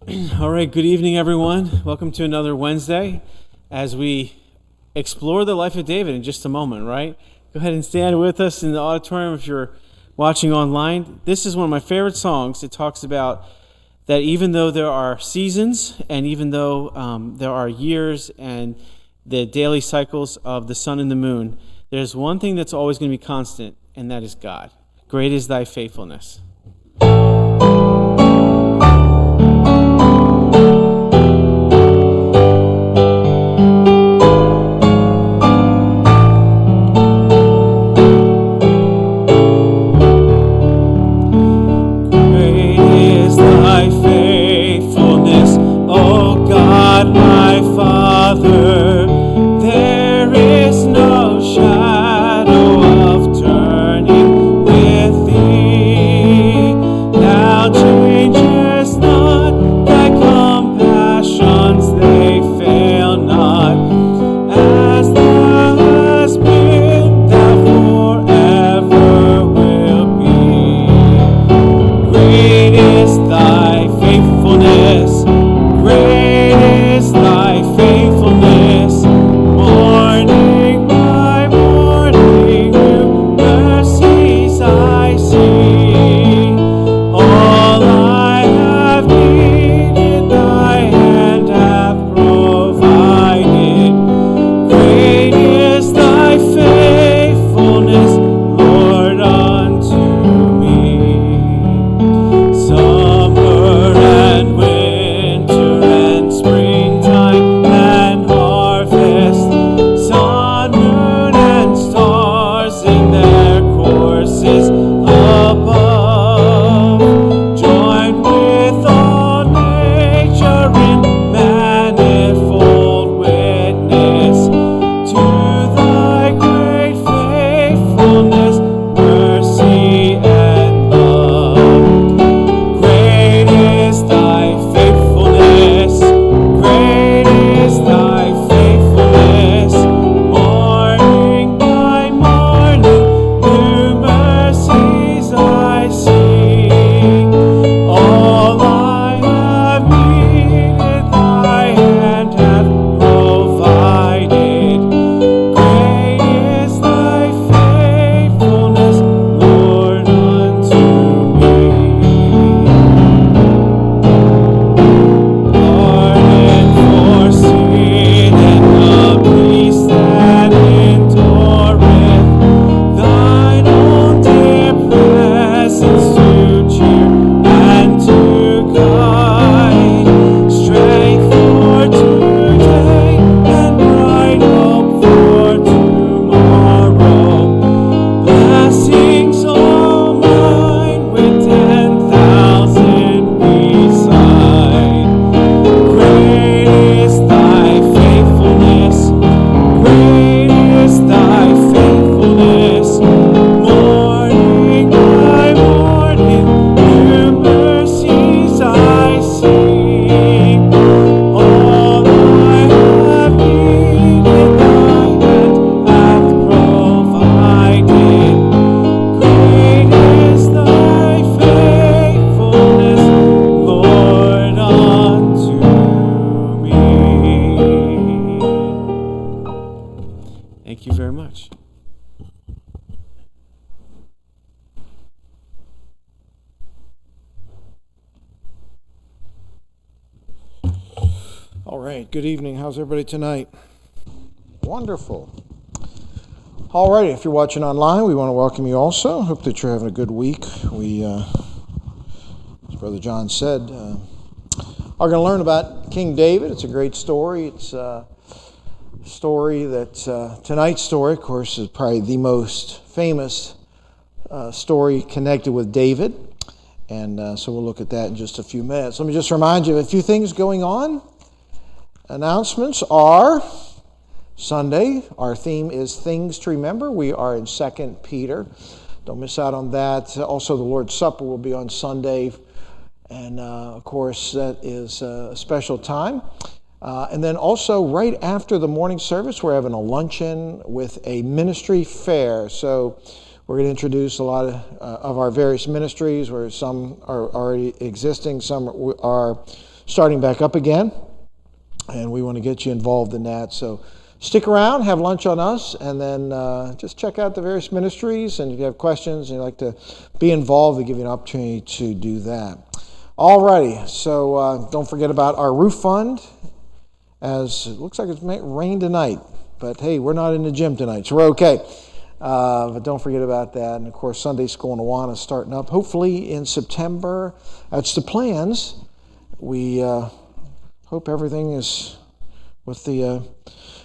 All right, good evening, everyone. Welcome to another Wednesday as we explore the life of David in just a moment, right? Go ahead and stand with us in the auditorium if you're watching online. This is one of my favorite songs. It talks about that even though there are seasons and even though there are years and the daily cycles of the sun and the moon, there's one thing that's always going to be constant, and that is God. Great is thy faithfulness. Good evening. How's everybody tonight? Wonderful. All right, if you're watching online, we want to welcome you also. Hope that you're having a good week. We, as Brother John said, are going to learn about King David. It's a great story. It's a story that, tonight's story, of course, is probably the most famous story connected with David. And so we'll look at that in just a few minutes. Let me just remind you of a few things going on. Announcements are Sunday. Our theme is Things to Remember. We are in 2 Peter. Don't miss out on that. Also, the Lord's Supper will be on Sunday. And, of course, that is a special time. And then also, right after the morning service, we're having a luncheon with a ministry fair. So we're going to introduce a lot of our various ministries, where some are already existing, some are starting back up again, and we want to get you involved in that. So stick around, have lunch on us, and then just check out the various ministries, and if you have questions and you'd like to be involved, we give you an opportunity to do that. Alrighty, so don't forget about our roof fund, as it looks like it's rain tonight, but hey, we're not in the gym tonight, so we're okay. But don't forget about that. And of course, Sunday School in Awana is starting up, hopefully in September. That's the plans. We hope everything is with the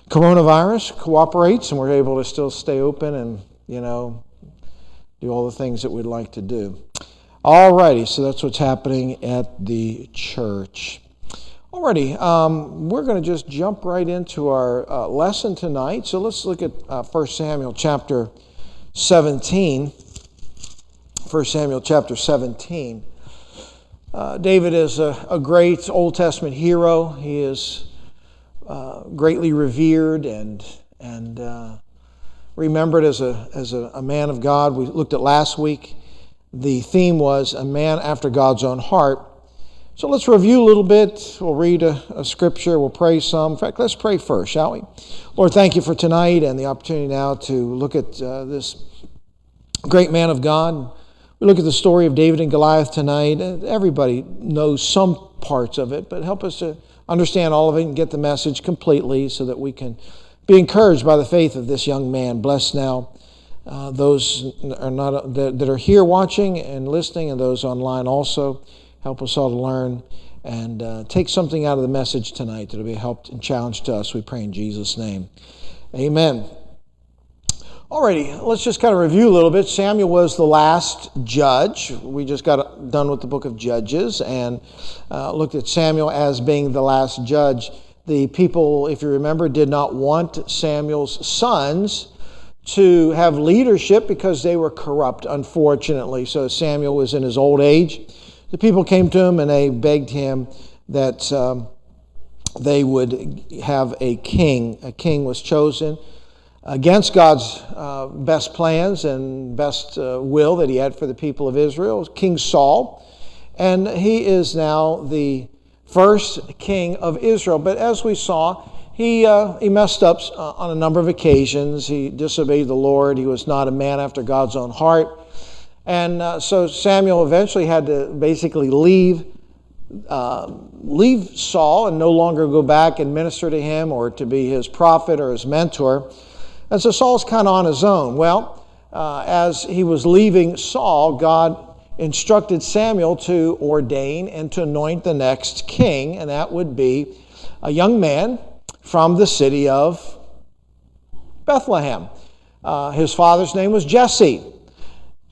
coronavirus cooperates and we're able to still stay open and, do all the things that we'd like to do. All righty, so that's what's happening at the church. Alrighty, we're going to just jump right into our lesson tonight. So let's look at 1 Samuel chapter 17. 1 Samuel chapter 17. David is a great Old Testament hero. He is greatly revered and remembered as a man of God. We looked at last week. The theme was a man after God's own heart. So let's review a little bit. We'll read a scripture. We'll pray some. In fact, let's pray first, shall we? Lord, thank you for tonight and the opportunity now to look at this great man of God. We look at the story of David and Goliath tonight. Everybody knows some parts of it, but help us to understand all of it and get the message completely so that we can be encouraged by the faith of this young man. Bless now those that are here watching and listening, and those online also. Help us all to learn and take something out of the message tonight that will be a help and challenge to us. We pray in Jesus' name. Amen. Alrighty, let's just kind of review a little bit. Samuel was the last judge. We just got done with the book of Judges and looked at Samuel as being the last judge. The people, if you remember, did not want Samuel's sons to have leadership because they were corrupt, unfortunately. So Samuel was in his old age. The people came to him and they begged him that they would have a king. A king was chosen against God's best plans and best will that he had for the people of Israel, King Saul. And he is now the first king of Israel. But as we saw, he messed up on a number of occasions. He disobeyed the Lord. He was not a man after God's own heart. And so Samuel eventually had to basically leave Saul and no longer go back and minister to him or to be his prophet or his mentor. And so Saul's kind of on his own. Well, as he was leaving Saul, God instructed Samuel to ordain and to anoint the next king, and that would be a young man from the city of Bethlehem. His father's name was Jesse.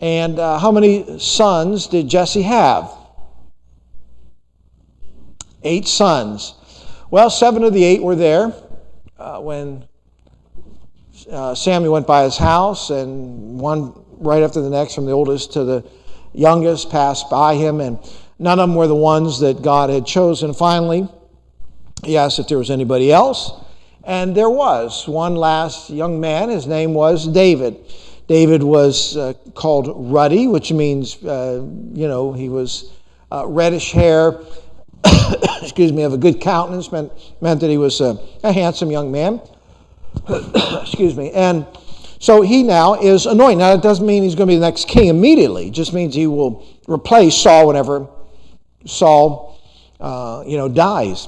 And how many sons did Jesse have? 8 sons. Well, 7 of the 8 were there when Samuel went by his house, and one right after the next, from the oldest to the youngest, passed by him, and none of them were the ones that God had chosen. Finally, he asked if there was anybody else, and there was one last young man. His name was David. David was called ruddy, which means, he was reddish hair, of a good countenance, meant that he was a handsome young man. And so he now is anointed. Now, that doesn't mean he's going to be the next king immediately. It just means he will replace Saul whenever Saul, dies.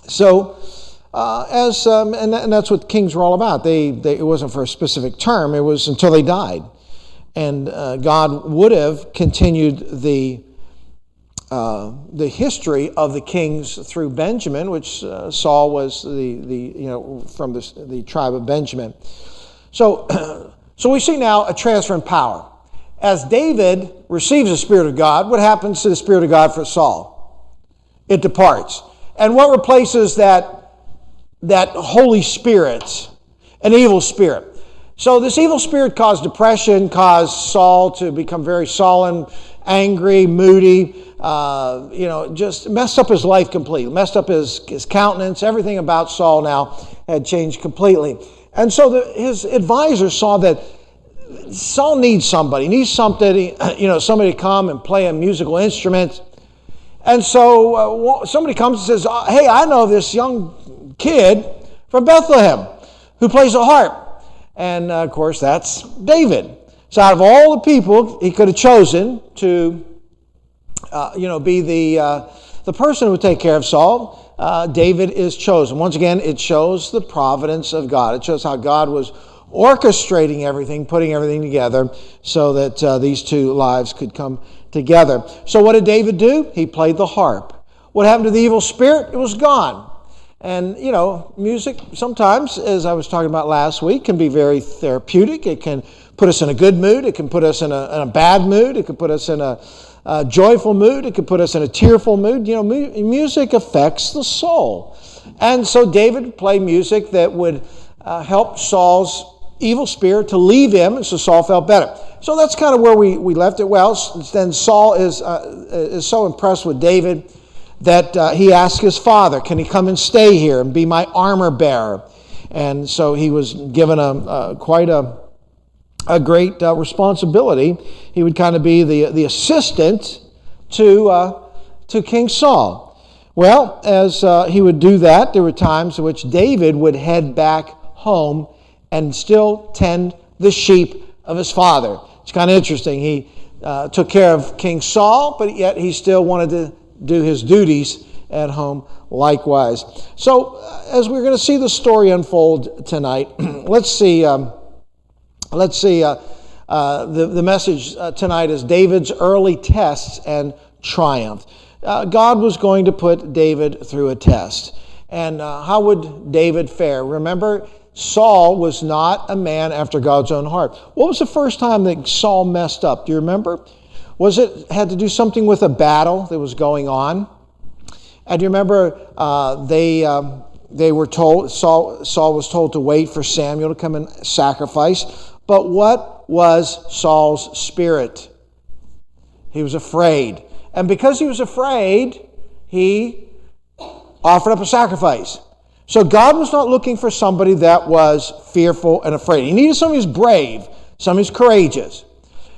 So, and that's what kings were all about. It wasn't for a specific term. It was until they died. And God would have continued the history of the kings through Benjamin, which Saul was from the tribe of Benjamin. So we see now a transfer in power. As David receives the Spirit of God, what happens to the Spirit of God for Saul? It departs. And what replaces that Holy Spirit? An evil spirit. So this evil spirit caused depression, caused Saul to become very sullen, angry, moody, just messed up his life completely, messed up his countenance. Everything about Saul now had changed completely. And so his advisors saw that Saul needs somebody to come and play a musical instrument. And so somebody comes and says, hey, I know this young kid from Bethlehem who plays a harp. And, of course, that's David. So out of all the people he could have chosen to, be the person who would take care of Saul, David is chosen. Once again, it shows the providence of God. It shows how God was orchestrating everything, putting everything together so that these two lives could come together. So what did David do? He played the harp. What happened to the evil spirit? It was gone. And, music sometimes, as I was talking about last week, can be very therapeutic. It can put us in a good mood. It can put us in a bad mood. It can put us in a joyful mood. It can put us in a tearful mood. Music affects the soul. And so David played music that would help Saul's evil spirit to leave him, and so Saul felt better. So that's kind of where we left it. Well, then Saul is so impressed with David that he asked his father, can he come and stay here and be my armor bearer? And so he was given quite a great responsibility. He would kind of be the assistant to King Saul. Well, as he would do that, there were times in which David would head back home and still tend the sheep of his father. It's kind of interesting. He took care of King Saul, but yet he still wanted to do his duties at home likewise. So as we're going to see the story unfold tonight, let's see the message tonight is David's early tests and triumph. God was going to put David through a test. And how would David fare? Remember, Saul was not a man after God's own heart. What was the first time that Saul messed up? Do you remember? Was it had to do something with a battle that was going on? And do you remember they were told, Saul was told to wait for Samuel to come and sacrifice. But what was Saul's spirit? He was afraid. And because he was afraid, he offered up a sacrifice. So God was not looking for somebody that was fearful and afraid. He needed somebody who's brave, somebody who's courageous.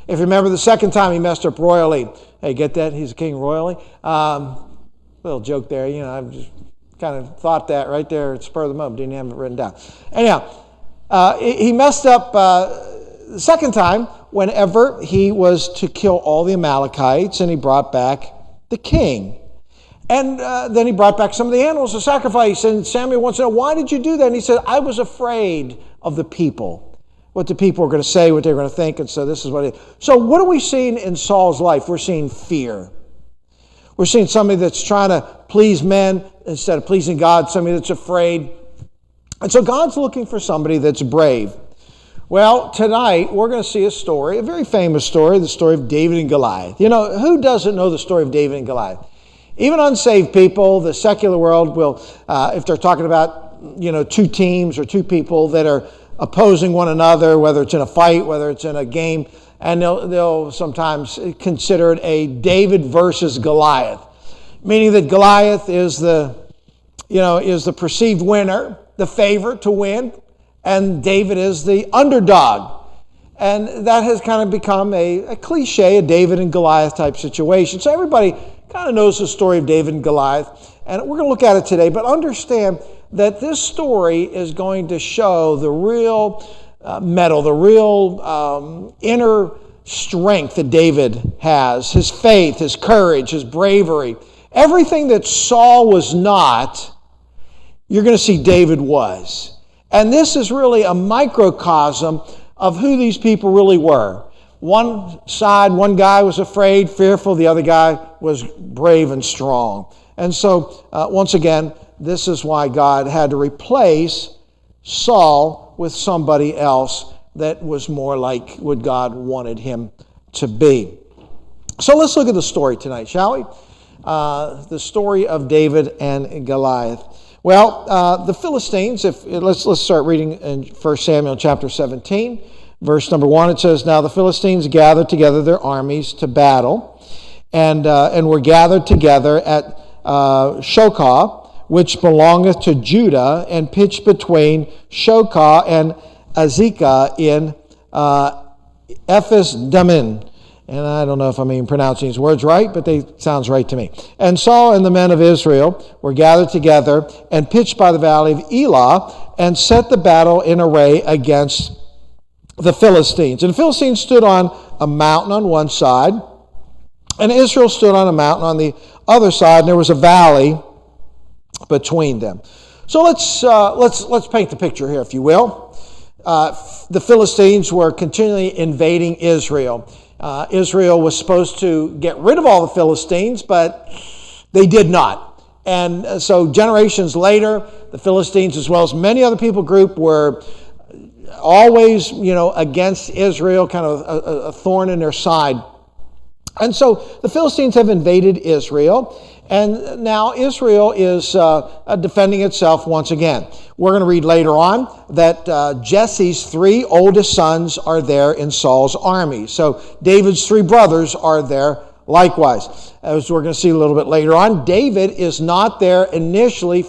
If you remember the second time he messed up royally, hey, get that? He's a king royally. Little joke there, I've just kind of thought that right there at the spur of the moment, didn't have it written down. Anyhow, he messed up the second time whenever he was to kill all the Amalekites, and he brought back the king. And then he brought back some of the animals to sacrifice, and Samuel wants to know, why did you do that? And he said, I was afraid of the people, what the people were going to say, what they were going to think, and so this is what it is. So what are we seeing in Saul's life? We're seeing fear. We're seeing somebody that's trying to please men instead of pleasing God, somebody that's afraid. And so God's looking for somebody that's brave. Well, tonight we're going to see a story, a very famous story, the story of David and Goliath. Who doesn't know the story of David and Goliath? Even unsaved people, the secular world will, if they're talking about, two teams or two people that are opposing one another, whether it's in a fight, whether it's in a game, and they'll sometimes consider it a David versus Goliath, meaning that Goliath is the perceived winner, the favorite to win, and David is the underdog. And that has kind of become a cliche, a David and Goliath type situation. So everybody kind of knows the story of David and Goliath, and we're going to look at it today, but understand that this story is going to show the real mettle, the real inner strength that David has, his faith, his courage, his bravery. Everything that Saul was not, you're going to see David was. And this is really a microcosm of who these people really were. One side, one guy was afraid, fearful. The other guy was brave and strong. And so, once again, this is why God had to replace Saul with somebody else that was more like what God wanted him to be. So let's look at the story tonight, shall we? The story of David and Goliath. Well, the Philistines, let's start reading in 1 Samuel chapter 17. Verse number 1, it says, Now the Philistines gathered together their armies to battle, and were gathered together at Shokah, which belongeth to Judah, and pitched between Shokah and Azekah in Ephes-Dammim. And I don't know if I'm even pronouncing these words right, but they sounds right to me. And Saul and the men of Israel were gathered together and pitched by the valley of Elah and set the battle in array against the Philistines. And the Philistines stood on a mountain on one side, and Israel stood on a mountain on the other side, and there was a valley between them. So let's paint the picture here, if you will. The Philistines were continually invading Israel. Israel was supposed to get rid of all the Philistines, but they did not. And so generations later, the Philistines, as well as many other people group, were always, against Israel, kind of a thorn in their side. And so the Philistines have invaded Israel, and now Israel is defending itself once again. We're going to read later on that Jesse's 3 oldest sons are there in Saul's army. So David's 3 brothers are there likewise. As we're going to see a little bit later on, David is not there initially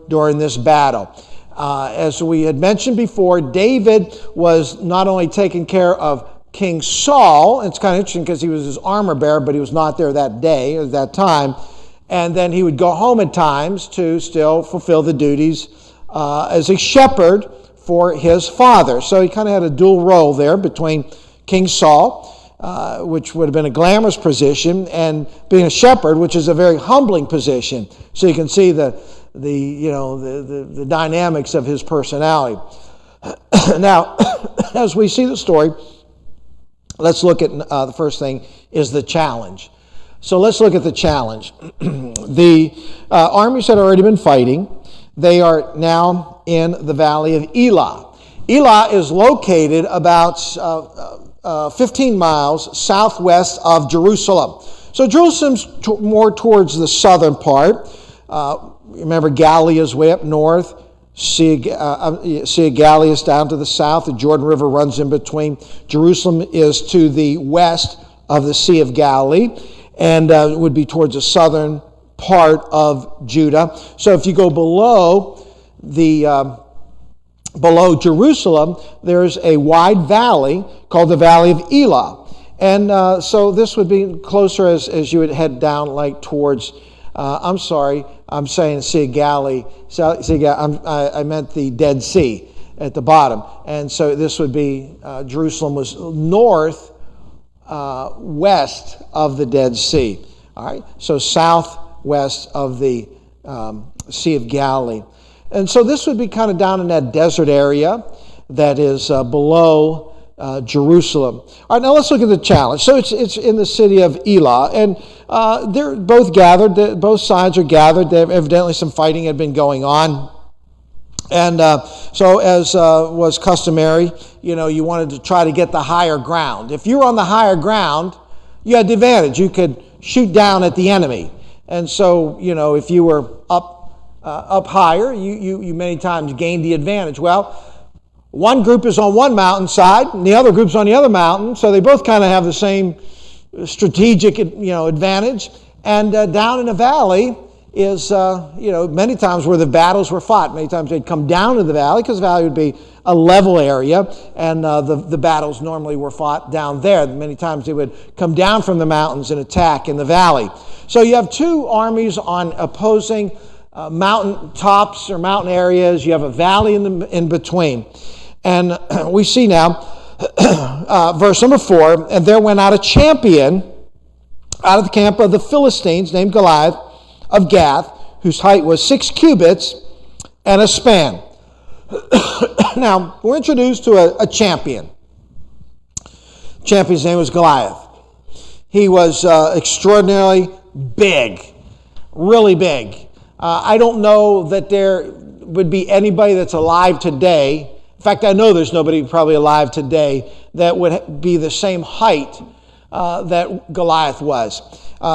during this battle. As we had mentioned before, David was not only taking care of King Saul. It's kind of interesting because he was his armor bearer, but he was not there that day or that time. And then he would go home at times to still fulfill the duties as a shepherd for his father. So he kind of had a dual role there between King Saul, which would have been a glamorous position, and being a shepherd, which is a very humbling position. So you can see the dynamics of his personality. Now, as we see the story, let's look at the first thing is the challenge. So let's look at the challenge. The armies had already been fighting. They are now in the valley of Elah. Elah is located about 15 miles southwest of Jerusalem. So Jerusalem's more towards the southern part. Remember, Galilee is way up north. Sea of Galilee is down to the south. The Jordan River runs in between. Jerusalem is to the west of the Sea of Galilee, and would be towards the southern part of Judah. So if you go below Jerusalem, there's a wide valley called the Valley of Elah. And so this would be closer as you would head down like towards, I'm saying Sea of Galilee. I meant the Dead Sea at the bottom. And so this would be, Jerusalem was north west of the Dead Sea. All right, so southwest of the Sea of Galilee. And so this would be kind of down in that desert area that is below Jerusalem. All right, now let's look at the challenge. So it's in the city of Elah, and they're both gathered. Both sides are gathered. Evidently some fighting had been going on. And so as was customary, you wanted to try to get the higher ground. If you were on the higher ground, you had the advantage. You could shoot down at the enemy. And so, if you were up higher, you many times gained the advantage. Well, one group is on one mountainside, and the other group's on the other mountain, so they both kind of have the same strategic, advantage. And down in the valley is, many times where the battles were fought. Many times they'd come down to the valley because the valley would be a level area, and the battles normally were fought down there. Many times they would come down from the mountains and attack in the valley. So you have two armies on opposing mountain tops or mountain areas. You have a valley in between. And we see now, verse number 4, and there went out a champion out of the camp of the Philistines named Goliath of Gath, whose height was 6 cubits and a span. Now, we're introduced to a champion. The champion's name was Goliath. He was extraordinarily big, really big. I don't know that there would be anybody that's alive today. In fact, I know there's nobody probably alive today that would be the same height that Goliath was.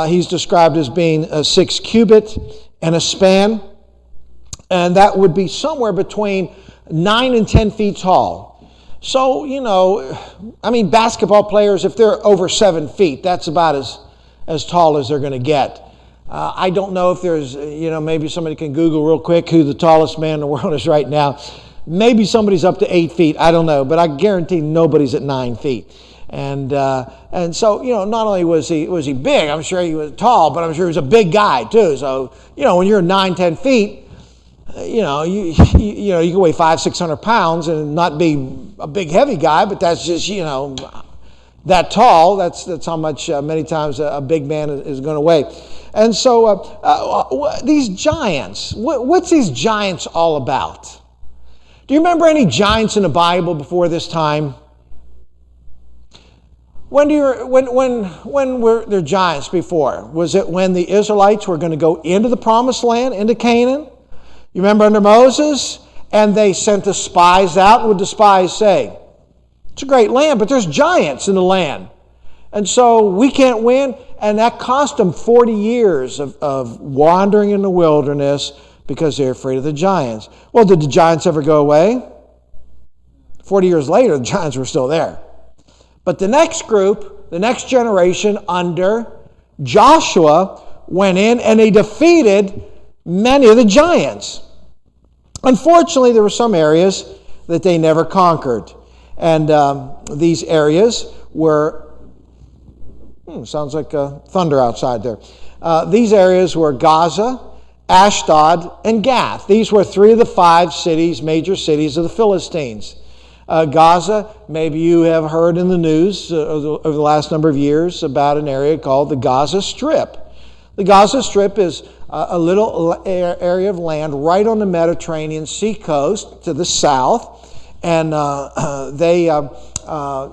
He's described as being a 6 cubit and a span, and that would be somewhere between 9 and 10 feet tall. So, basketball players, if they're over 7 feet, that's about as tall as they're going to get. I don't know if there's, maybe somebody can Google real quick who the tallest man in the world is right now. Maybe somebody's up to 8 feet. I don't know, but I guarantee nobody's at 9 feet. And so, not only was he big, I'm sure he was tall, but I'm sure he was a big guy too. So, when you're 9-10 feet, you can weigh 500-600 pounds and not be a big heavy guy, but that's just, that tall. That's how much many times a big man is going to weigh. And so these giants, what's these giants all about? Do you remember any giants in the Bible before this time? When were there giants before? Was it when the Israelites were going to go into the promised land, into Canaan? You remember under Moses? And they sent the spies out. What did the spies say? It's a great land, but there's giants in the land. And so we can't win. And that cost them 40 years of wandering in the wilderness because they're afraid of the giants. Well, did the giants ever go away? 40 years later, the giants were still there. But the next group, the next generation under Joshua went in and they defeated many of the giants. Unfortunately, there were some areas that they never conquered. And these areas were, sounds like thunder outside there. These areas were Gaza, Ashdod, and Gath. These were 3 of the 5 cities, major cities of the Philistines. Gaza, maybe you have heard in the news over the last number of years about an area called the Gaza Strip. The Gaza Strip is a little area of land right on the Mediterranean Sea coast to the south, and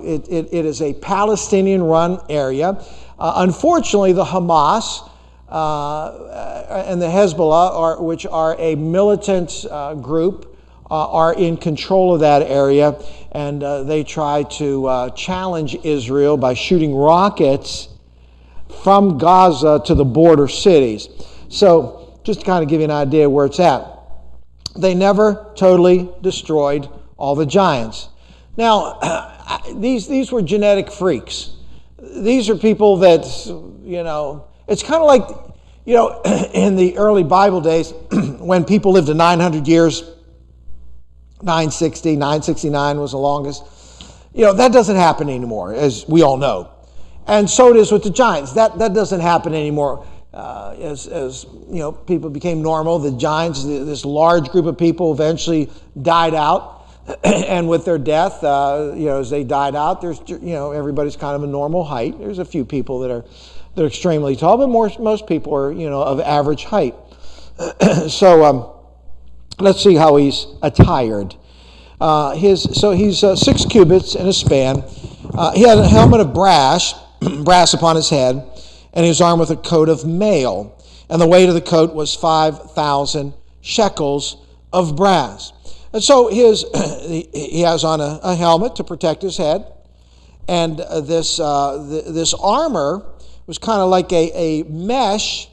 it is a Palestinian-run area. Unfortunately, the Hamas and the Hezbollah, which are a militant group, are in control of that area, and they try to challenge Israel by shooting rockets from Gaza to the border cities. So, just to kind of give you an idea where it's at, they never totally destroyed all the giants. Now, these were genetic freaks. These are people that, it's kind of like, in the early Bible days, when people lived to 900 years, 960, 969 was the longest. That doesn't happen anymore, as we all know. And so it is with the giants. That doesn't happen anymore. As people became normal, the giants, this large group of people eventually died out. And with their death, as they died out, there's, everybody's kind of a normal height. There's a few people that are extremely tall, but most people are, of average height. So let's see how he's attired. He's 6 cubits in a span. He had a helmet of brass upon his head, and he was armed with a coat of mail. And the weight of the coat was 5,000 shekels of brass. And so he has on a helmet to protect his head, and this armor was kind of like a mesh,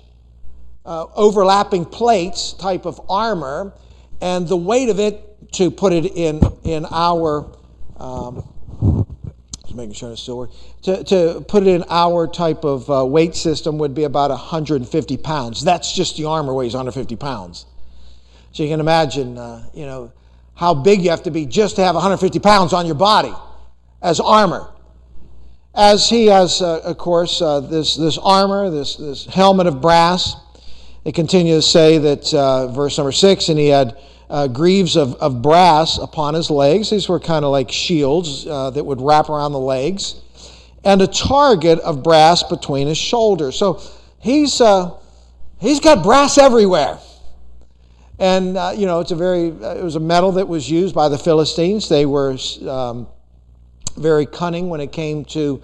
overlapping plates type of armor, and the weight of it, to put it in our, just making sure it's still working, to put it in our type of weight system would be about 150 pounds. That's just the armor weighs 150 pounds. So you can imagine, how big you have to be just to have 150 pounds on your body as armor. As he has, of course, this armor, this helmet of brass. They continue to say that, verse number 6, and he had greaves of brass upon his legs. These were kind of like shields that would wrap around the legs. And a target of brass between his shoulders. So he's got brass everywhere. And, it was a metal that was used by the Philistines. They were very cunning when it came to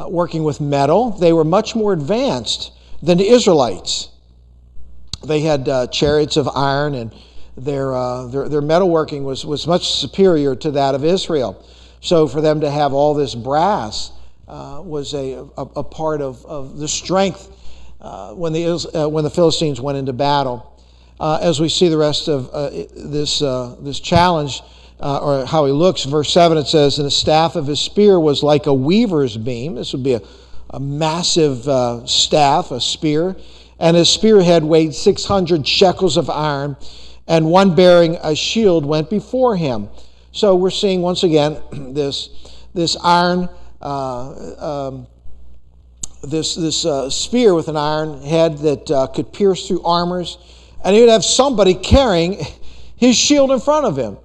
working with metal. They were much more advanced than the Israelites. They had chariots of iron, and their metalworking was much superior to that of Israel. So for them to have all this brass was a part of the strength when the Philistines went into battle. As we see the rest of this challenge, or how he looks, verse 7, it says, and the staff of his spear was like a weaver's beam. This would be a massive staff, a spear. And his spearhead weighed 600 shekels of iron, and one bearing a shield went before him. So we're seeing once again this iron this spear with an iron head that could pierce through armors, and he would have somebody carrying his shield in front of him.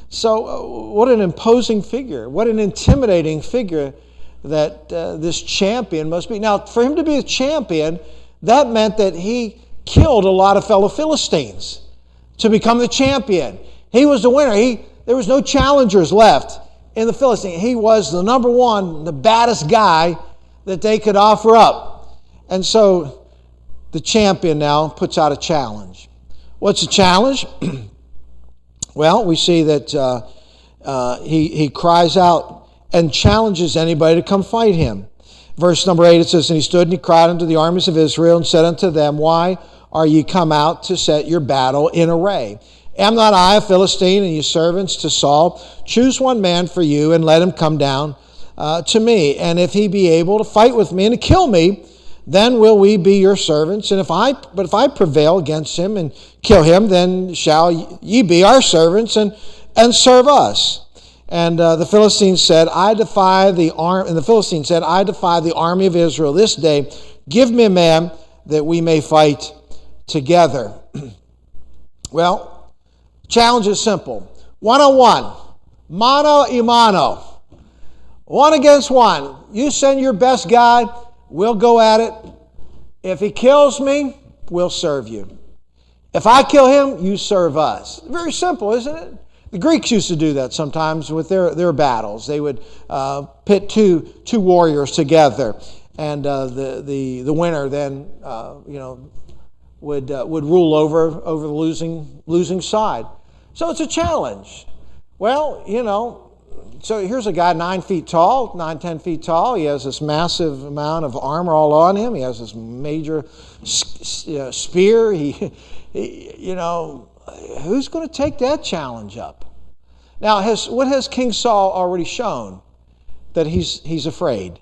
So what an imposing figure, what an intimidating figure that this champion must be. Now, for him to be a champion, that meant that he killed a lot of fellow Philistines to become the champion. He was the winner. There was no challengers left in the Philistines. He was the number one, the baddest guy that they could offer up. And so the champion now puts out a challenge. What's the challenge? Well, we see that he cries out and challenges anybody to come fight him. Verse number 8, it says, "And he stood and he cried unto the armies of Israel and said unto them, Why are ye come out to set your battle in array? Am not I a Philistine, and ye servants to Saul? Choose one man for you, and let him come down to me. And if he be able to fight with me and to kill me, then will we be your servants. And if I prevail against him and kill him, then shall ye be our servants and serve us." And the Philistines said, "I defy the arm." And the Philistines said, "I defy the army of Israel this day. Give me a man that we may fight together." Well, challenge is simple. 1-on-1, mano a mano, 1 against 1. You send your best guy. We'll go at it. If he kills me, we'll serve you. If I kill him, you serve us. Very simple, isn't it? The Greeks used to do that sometimes with their battles. They would pit two warriors together, and the winner then would rule over the losing side. So it's a challenge. Well, so here's a guy 9 feet tall, 10 feet tall. He has this massive amount of armor all on him. He has this major spear. Who's going to take that challenge up? Now, what has King Saul already shown? That he's afraid.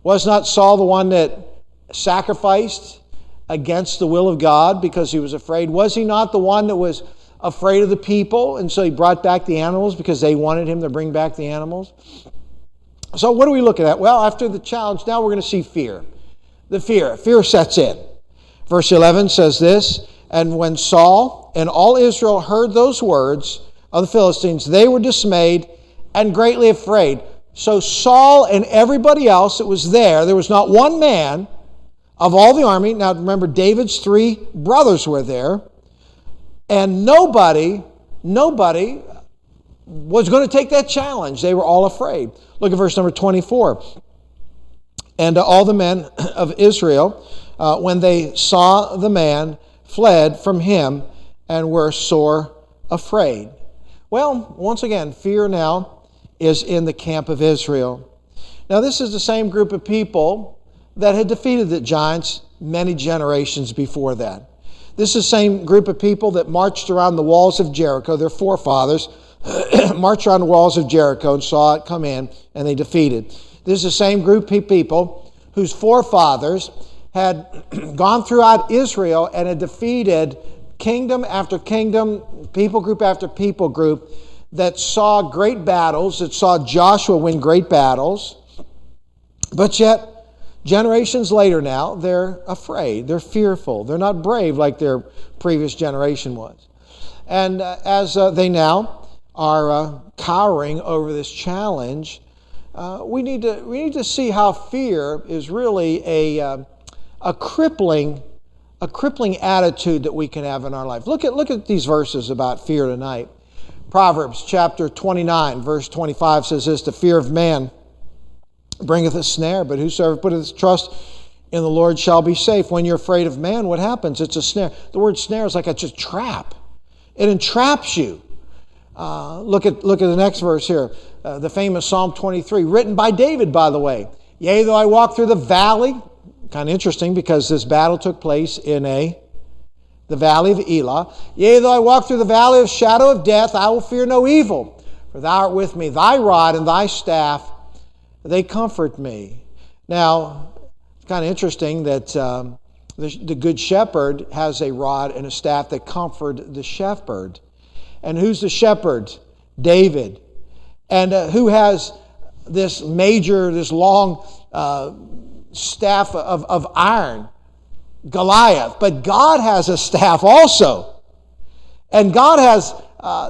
Was not Saul the one that sacrificed against the will of God because he was afraid? Was he not the one that was afraid of the people, and so he brought back the animals because they wanted him to bring back the animals? So what are we looking at? Well, after the challenge, now we're going to see fear. The fear sets in. Verse 11 says this, "And when Saul and all Israel heard those words of the Philistines, they were dismayed and greatly afraid." So Saul and everybody else that was there was not one man of all the army. Now remember, David's 3 brothers were there. And nobody was going to take that challenge. They were all afraid. Look at verse number 24. "And all the men of Israel, when they saw the man, fled from him and were sore afraid." Well, once again, fear now is in the camp of Israel. Now, this is the same group of people that had defeated the giants many generations before that. This is the same group of people that marched around the walls of Jericho. Their forefathers marched around the walls of Jericho and saw it come in, and they defeated. This is the same group of people whose forefathers had gone throughout Israel and had defeated kingdom after kingdom, people group after people group, that saw great battles, that saw Joshua win great battles. But yet, generations later now, they're afraid, they're fearful, they're not brave like their previous generation was. And as they now are cowering over this challenge, we need to see how fear is really a crippling attitude that we can have in our life. Look at these verses about fear tonight. Proverbs chapter 29, verse 25 says this, "The fear of man bringeth a snare, but whosoever putteth his trust in the Lord shall be safe." When you're afraid of man, what happens? It's a snare. The word snare is like a trap. It entraps you. Look at the next verse here. The famous Psalm 23, written by David, by the way. "Yea, though I walk through the valley," kind of interesting because this battle took place in the valley of Elah. "Yea, though I walk through the valley of shadow of death, I will fear no evil. For thou art with me, thy rod and thy staff, they comfort me." Now, it's kind of interesting that the good shepherd has a rod and a staff that comfort the shepherd. And who's the shepherd? David. And who has this long staff of iron, Goliath. But God has a staff also. And God has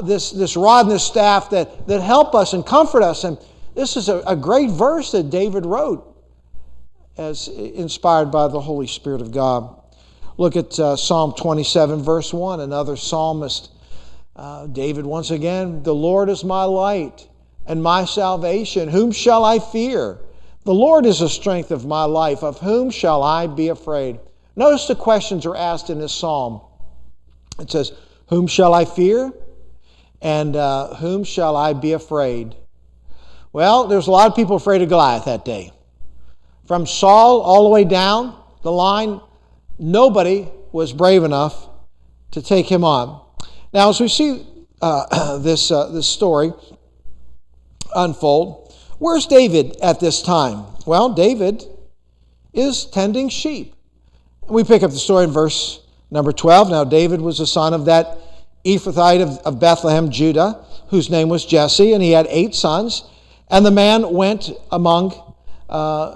this rod and this staff that help us and comfort us. And this is a great verse that David wrote as inspired by the Holy Spirit of God. Look at Psalm 27, verse 1, another psalmist. David once again, "The Lord is my light and my salvation. Whom shall I fear? The Lord is the strength of my life. Of whom shall I be afraid?" Notice the questions are asked in this psalm. It says, "Whom shall I fear? And whom shall I be afraid?" Well, there's a lot of people afraid of Goliath that day. From Saul all the way down the line, nobody was brave enough to take him on. Now, as we see this story unfold, where's David at this time? Well, David is tending sheep. We pick up the story in verse number 12. Now, David was the son of that Ephrathite of Bethlehem, Judah, whose name was Jesse, and he had 8 sons. And the man went among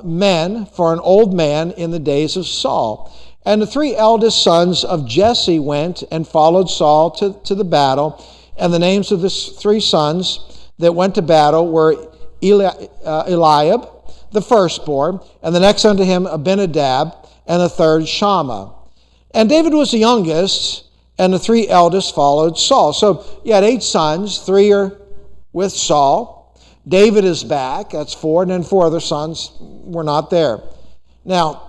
men for an old man in the days of Saul. And the 3 eldest sons of Jesse went and followed Saul to the battle. And the names of the 3 sons that went to battle were Eliab, the firstborn, and the next unto him Abinadab, and the third Shammah. And David was the youngest, and the 3 eldest followed Saul. So you had 8 sons, 3 are with Saul. David is back, that's 4, and then 4 other sons were not there. Now,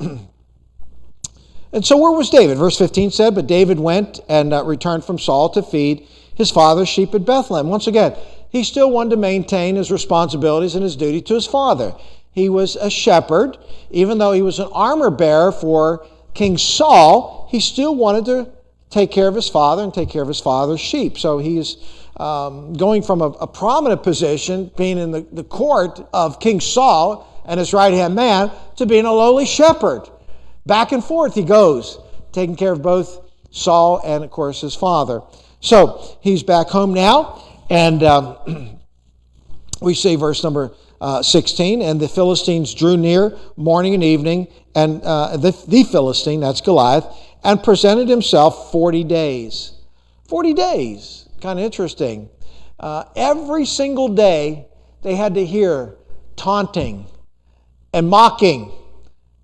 and so where was David? Verse 15 said, "But David went and returned from Saul to feed his father's sheep at Bethlehem." Once again, he still wanted to maintain his responsibilities and his duty to his father. He was a shepherd. Even though he was an armor bearer for King Saul, he still wanted to take care of his father and take care of his father's sheep. So he's going from a prominent position, being in the court of King Saul and his right-hand man, to being a lowly shepherd. Back and forth he goes, taking care of both Saul and, of course, his father. So he's back home now, and we see verse number 16, "And the Philistines drew near morning and evening, and the Philistine," that's Goliath, "and presented himself 40 days. 40 days. Kind of interesting. Every single day they had to hear taunting and mocking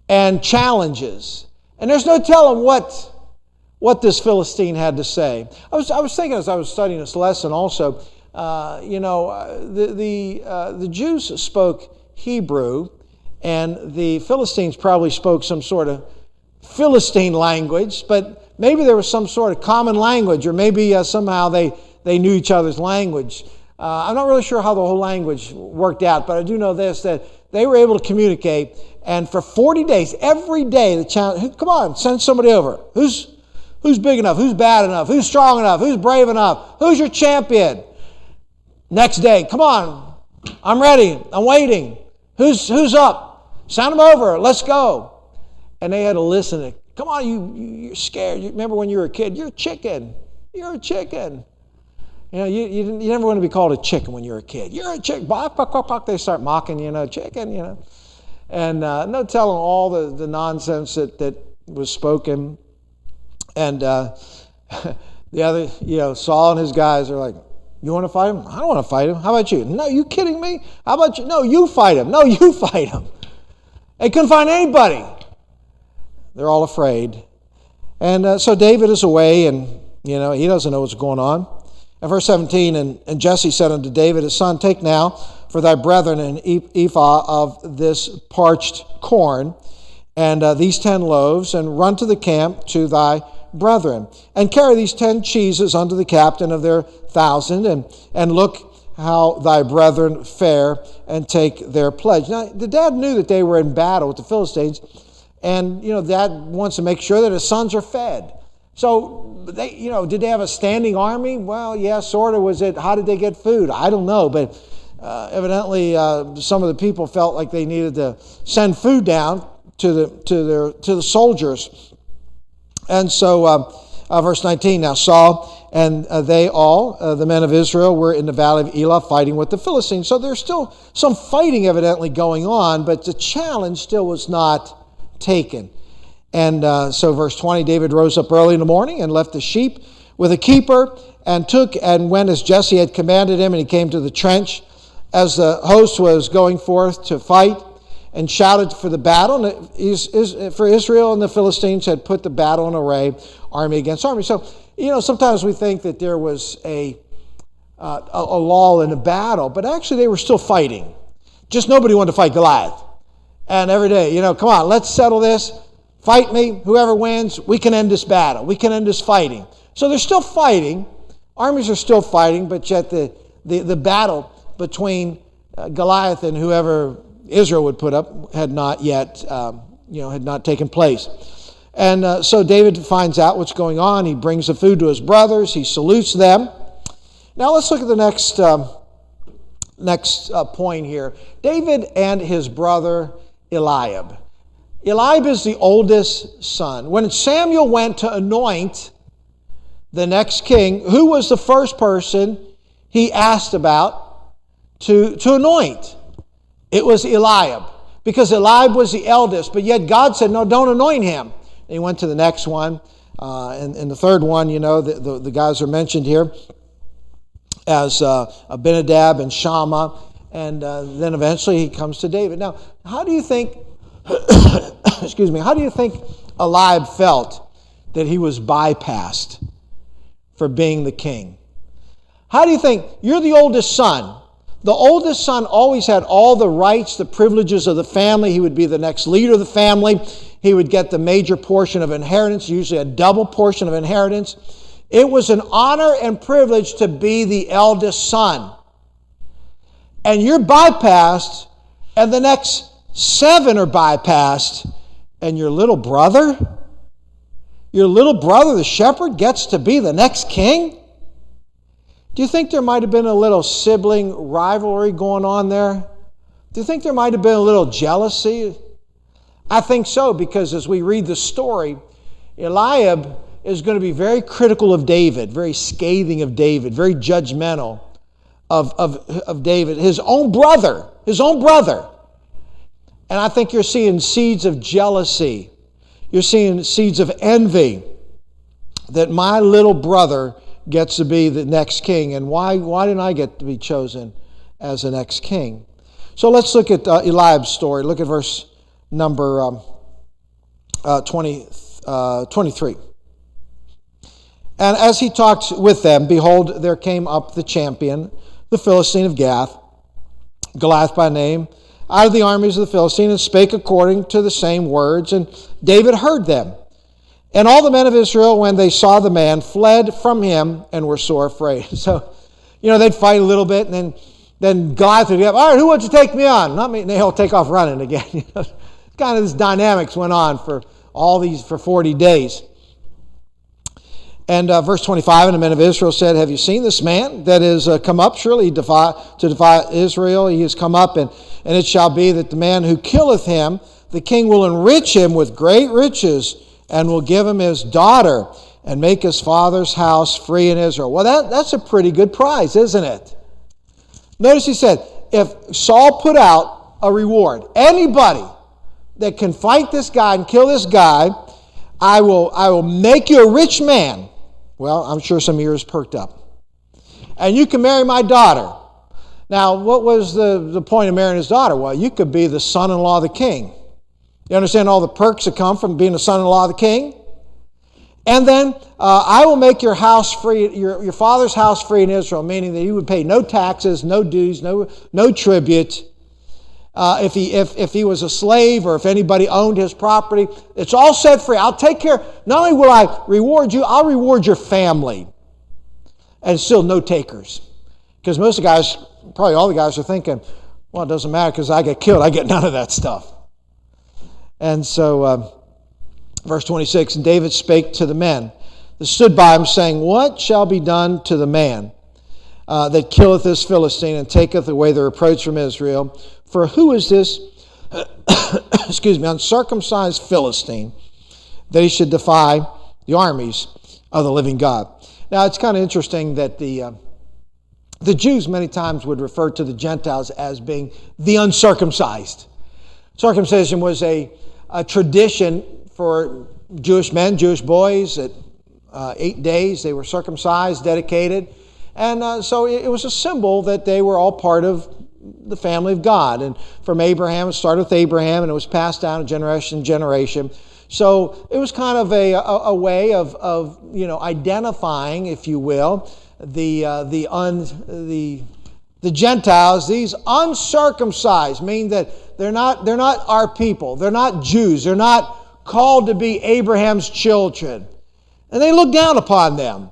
and challenges. And there's no telling what this Philistine had to say. I was thinking as I was studying this lesson also, the Jews spoke Hebrew, and the Philistines probably spoke some sort of Philistine language, but maybe there was some sort of common language, or maybe somehow they knew each other's language. I'm not really sure how the whole language worked out, but I do know this, that they were able to communicate, and for 40 days, every day, the challenge, come on, send somebody over. Who's big enough? Who's bad enough? Who's strong enough? Who's brave enough? Who's your champion? Next day, come on, I'm ready, I'm waiting. Who's up? Send them over, let's go. And they had to listen. Come on, you're scared. You remember when you were a kid? You're a chicken. You're a chicken. You never want to be called a chicken when you're a kid. You're a chicken. Bok, bok, bok, bok. They start mocking, chicken, And no telling all the nonsense that was spoken. And the other, Saul and his guys are like, "You want to fight him? I don't want to fight him. How about you?" "No, you kidding me? How about you?" "No, you fight him. No, you fight him." They couldn't find anybody. They're all afraid. And so David is away, and, he doesn't know what's going on. And verse 17, and Jesse said unto David his son, "Take now for thy brethren an ephah of this parched corn, and these 10 loaves, and run to the camp to thy brethren, and carry these 10 cheeses unto the captain of their 1,000, and look how thy brethren fare, and take their pledge." Now, the dad knew that they were in battle with the Philistines, and, dad wants to make sure that his sons are fed. So, they, did they have a standing army? Well, yeah, sort of. How did they get food? I don't know, but evidently some of the people felt like they needed to send food down to the soldiers. And so verse 19. Now Saul and they all, the men of Israel, were in the valley of Elah fighting with the Philistines. So there's still some fighting evidently going on, but the challenge still was not taken. And so verse 20, David rose up early in the morning and left the sheep with a keeper and went as Jesse had commanded him, and he came to the trench as the host was going forth to fight, and shouted for the battle. And for Israel and the Philistines had put the battle in array, army against army. So, sometimes we think that there was a lull in the battle, but actually they were still fighting. Just nobody wanted to fight Goliath. And every day, come on, let's settle this. Fight me. Whoever wins, we can end this battle. We can end this fighting. So they're still fighting. Armies are still fighting, but yet the battle between Goliath and whoever Israel would put up had not yet, had not taken place. And so David finds out what's going on. He brings the food to his brothers. He salutes them. Now let's look at the next point here. David and his brother Eliab. Eliab is the oldest son. When Samuel went to anoint the next king, who was the first person he asked about to anoint? It was Eliab, because Eliab was the eldest, but yet God said, no, don't anoint him. And he went to the next one, and the third one, the guys are mentioned here as Abinadab and Shammah, and then eventually he comes to David. Now, how do you think, how do you think Eliab felt that he was bypassed for being the king? How do you think, you're the oldest son. The oldest son always had all the rights, the privileges of the family. He would be the next leader of the family. He would get the major portion of inheritance, usually a double portion of inheritance. It was an honor and privilege to be the eldest son. And you're bypassed, and the next 7 are bypassed, and your little brother, the shepherd, gets to be the next king? Do you think there might have been a little sibling rivalry going on there? Do you think there might have been a little jealousy? I think so, because as we read the story, Eliab is going to be very critical of David, very scathing of David, very judgmental of David, his own brother. And I think you're seeing seeds of jealousy. You're seeing seeds of envy that my little brother gets to be the next king, and why didn't I get to be chosen as the next king? So let's look at Eliab's story. Look at verse number 23. And as he talked with them, behold, there came up the champion, the Philistine of Gath, Goliath by name, out of the armies of the Philistines, and spake according to the same words, and David heard them. And all the men of Israel, when they saw the man, fled from him and were sore afraid. So, they'd fight a little bit, and then Goliath would get up, all right, who wants to take me on? Not me. And they'll take off running again. Kind of this dynamics went on for 40 days. And verse 25, and the men of Israel said, have you seen this man that is come up? Surely to defy Israel. He has come up, and it shall be that the man who killeth him, the king will enrich him with great riches, and will give him his daughter, and make his father's house free in Israel. Well, that's a pretty good prize, isn't it? Notice he said, if Saul put out a reward, anybody that can fight this guy and kill this guy, I will make you a rich man. Well, I'm sure some ears perked up. And you can marry my daughter. Now, what was the point of marrying his daughter? Well, you could be the son-in-law of the king. You understand all the perks that come from being the son-in-law of the king? And then I will make your house free, your father's house free in Israel, meaning that you would pay no taxes, no dues, no tribute. If he was a slave, or if anybody owned his property, it's all set free. I'll take care. Not only will I reward you, I'll reward your family. And still no takers. Because most of the guys, probably all the guys, are thinking, well, it doesn't matter because I get killed. I get none of that stuff. And so, verse 26, and David spake to the men that stood by him, saying, what shall be done to the man that killeth this Philistine, and taketh away the reproach from Israel? For who is this, uncircumcised Philistine, that he should defy the armies of the living God. Now, it's kind of interesting that the Jews many times would refer to the Gentiles as being the uncircumcised. Circumcision was a tradition for Jewish men, Jewish boys. At 8 days they were circumcised, dedicated. And so it was a symbol that they were all part of the family of God. And from Abraham, it started with Abraham, and it was passed down generation to generation. So it was kind of a way of identifying, if you will, the Gentiles. These uncircumcised mean that they're not our people. They're not Jews. They're not called to be Abraham's children, and they look down upon them.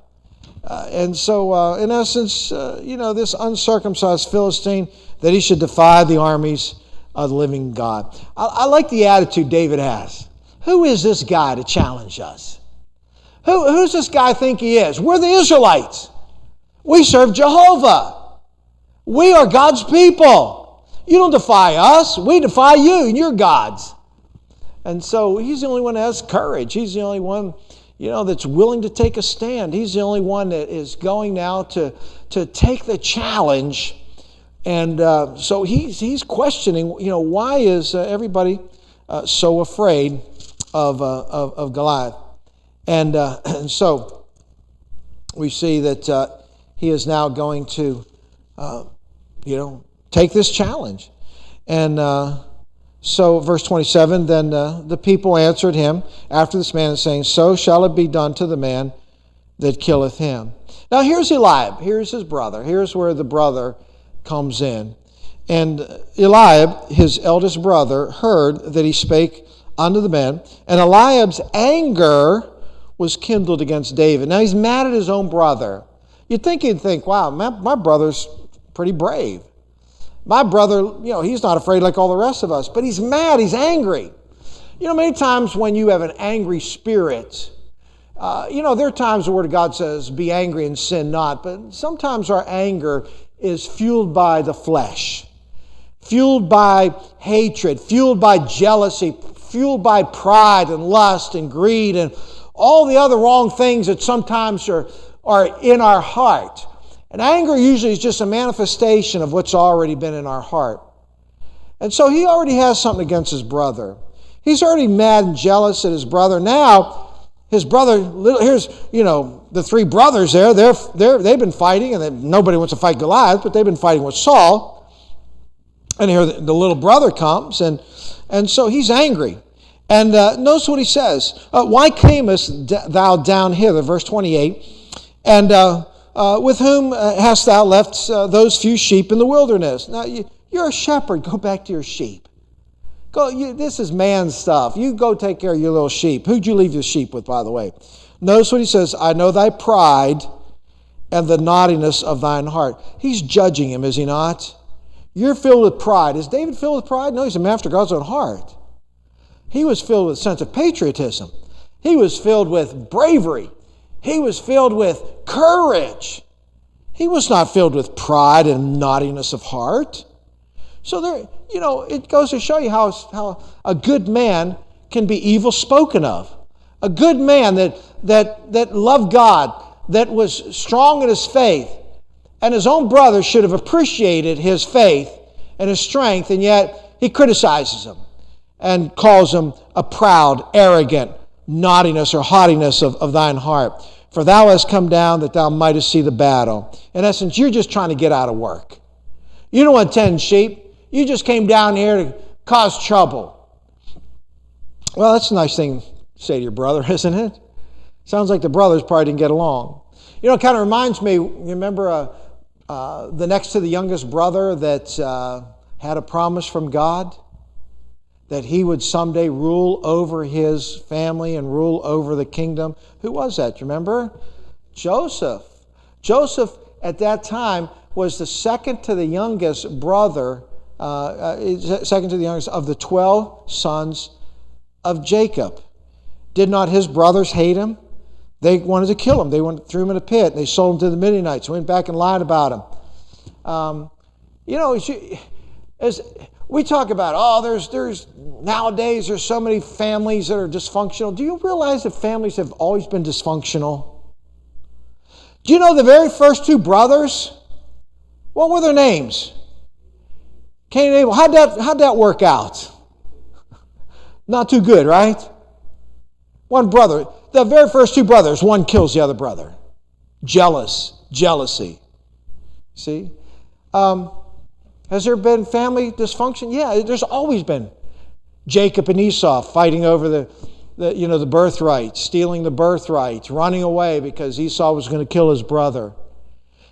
And so, in essence, this uncircumcised Philistine, that he should defy the armies of the living God. I like the attitude David has. Who is this guy to challenge us? Who's this guy think he is? We're the Israelites. We serve Jehovah. We are God's people. You don't defy us. We defy you and your gods. And so he's the only one that has courage. He's the only one, that's willing to take a stand. He's the only one that is going now to take the challenge. And so he's questioning, why is everybody so afraid of Goliath? And so we see that he is now going to, take this challenge. And so verse 27, then the people answered him after this man, saying, so shall it be done to the man that killeth him. Now here's Eliab. Here's his brother. Here's where the brother comes in. And Eliab, his eldest brother, heard that he spake unto the men, and Eliab's anger was kindled against David. Now he's mad at his own brother. You'd think he'd think, wow, my brother's pretty brave. My brother, he's not afraid like all the rest of us, but he's mad, he's angry. Many times when you have an angry spirit, there are times the Word of God says, be angry and sin not, but sometimes our anger is fueled by the flesh, fueled by hatred, fueled by jealousy, fueled by pride and lust and greed and all the other wrong things that sometimes are in our heart. And anger usually is just a manifestation of what's already been in our heart. And so he already has something against his brother. He's already mad and jealous at his brother. Now, his brother, here's, the three brothers there, they've been fighting, and nobody wants to fight Goliath, but they've been fighting with Saul. And here the little brother comes, and so he's angry. And notice what he says. Why camest thou down hither? Verse 28. And with whom hast thou left those few sheep in the wilderness? Now, you're a shepherd. Go back to your sheep. This is man stuff. You go take care of your little sheep. Who'd you leave your sheep with, by the way? Notice what he says. I know thy pride and the naughtiness of thine heart. He's judging him, is he not? You're filled with pride. Is David filled with pride? No, he's a man after God's own heart. He was filled with a sense of patriotism. He was filled with bravery. He was filled with courage. He was not filled with pride and naughtiness of heart. So there, it goes to show you how a good man can be evil spoken of. A good man that loved God, that was strong in his faith, and his own brother should have appreciated his faith and his strength, and yet he criticizes him and calls him a proud, arrogant naughtiness or haughtiness of thine heart. For thou hast come down that thou mightest see the battle. In essence, you're just trying to get out of work. You don't want 10 sheep. You just came down here to cause trouble. Well, that's a nice thing to say to your brother, isn't it? Sounds like the brothers probably didn't get along. It kind of reminds me, you remember the next to the youngest brother that had a promise from God that he would someday rule over his family and rule over the kingdom? Who was that? Do you remember? Joseph. Joseph at that time was the second to the youngest brother, second to the youngest of the 12 sons of Jacob. Did not his brothers hate him? They wanted to kill him. They threw him in a pit. They sold him to the Midianites. Went back and lied about him. We talk about, there's nowadays there's so many families that are dysfunctional. Do you realize that families have always been dysfunctional? Do you know the very first two brothers? What were their names? Cain and Abel. How'd that work out? Not too good, right? One brother, the very first two brothers, one kills the other brother. Jealousy. See? Has there been family dysfunction? Yeah, there's always been. Jacob and Esau fighting over the birthright, stealing the birthright, running away because Esau was going to kill his brother.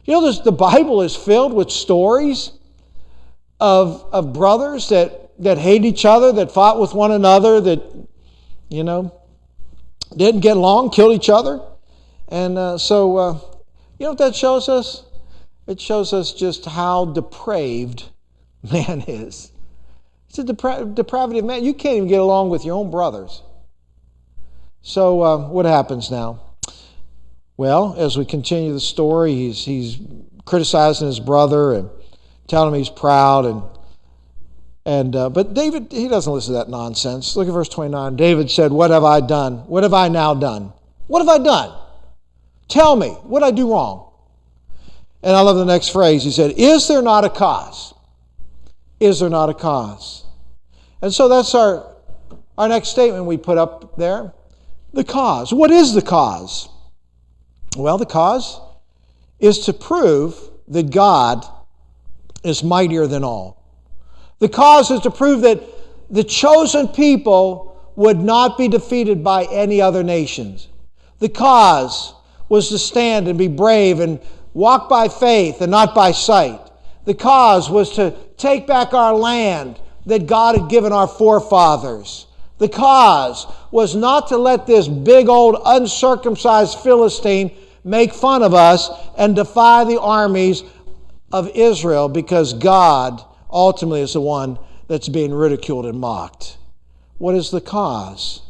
You know, the Bible is filled with stories of brothers that hate each other, that fought with one another, that, didn't get along, killed each other. And so you know what that shows us? It shows us just how depraved man is. It's a depravity of man. You can't even get along with your own brothers. So what happens now? Well, as we continue the story, he's criticizing his brother and telling him he's proud. But David, he doesn't listen to that nonsense. Look at verse 29. David said, "What have I done? What have I now done? What have I done? Tell me, what did I do wrong?" And I love the next phrase. He said, "Is there not a cause? Is there not a cause?" And so that's our next statement we put up there. The cause. What is the cause? Well, the cause is to prove that God is mightier than all. The cause is to prove that the chosen people would not be defeated by any other nations. The cause was to stand and be brave and walk by faith and not by sight. The cause was to take back our land that God had given our forefathers. The cause was not to let this big old uncircumcised Philistine make fun of us and defy the armies of Israel, because God ultimately is the one that's being ridiculed and mocked. What is the cause?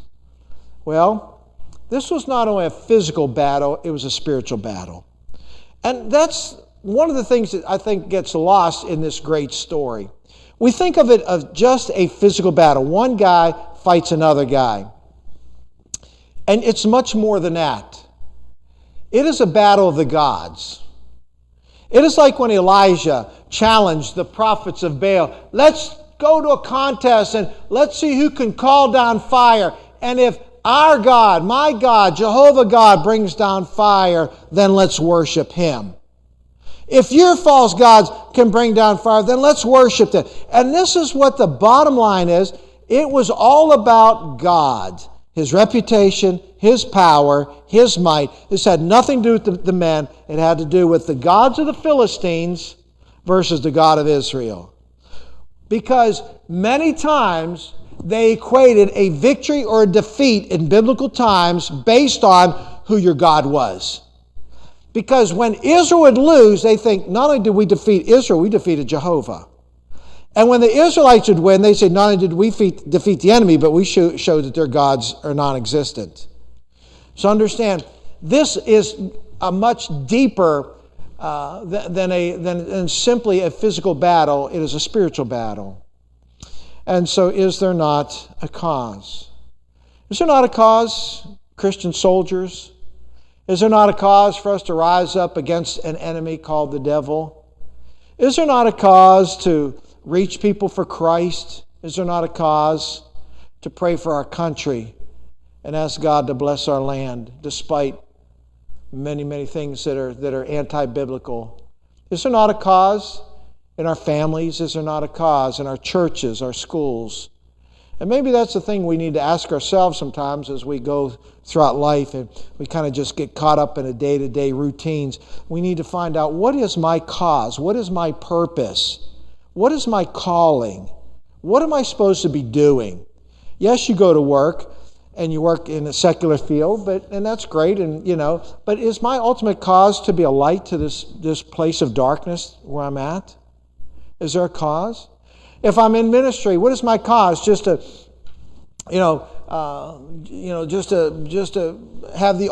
Well, this was not only a physical battle, it was a spiritual battle. And that's one of the things that I think gets lost in this great story. We think of it as just a physical battle. One guy fights another guy. And it's much more than that. It is a battle of the gods. It is like when Elijah challenged the prophets of Baal. Let's go to a contest and let's see who can call down fire. And if our God, my God, Jehovah God brings down fire, then let's worship Him. If your false gods can bring down fire, then let's worship them. And this is what the bottom line is. It was all about God, His reputation, His power, His might. This had nothing to do with the men. It had to do with the gods of the Philistines versus the God of Israel. Because many times they equated a victory or a defeat in biblical times based on who your God was. Because when Israel would lose, they think, not only did we defeat Israel, we defeated Jehovah. And when the Israelites would win, they said, not only did we defeat the enemy, but we showed that their gods are non-existent. So understand, this is a much deeper than simply a physical battle. It is a spiritual battle. And so is there not a cause? Is there not a cause, Christian soldiers? Is there not a cause for us to rise up against an enemy called the devil? Is there not a cause to reach people for Christ? Is there not a cause to pray for our country and ask God to bless our land despite many, many things that are anti-biblical? Is there not a cause in our families? Is there not a cause in our churches, our schools? And maybe that's the thing we need to ask ourselves sometimes as we go throughout life and we kind of just get caught up in a day-to-day routines. We need to find out, what is my cause? What is my purpose? What is my calling? What am I supposed to be doing? Yes, you go to work and you work in a secular field, and that's great, but is my ultimate cause to be a light to this place of darkness where I'm at? Is there a cause? If I'm in ministry, what is my cause? Just to have the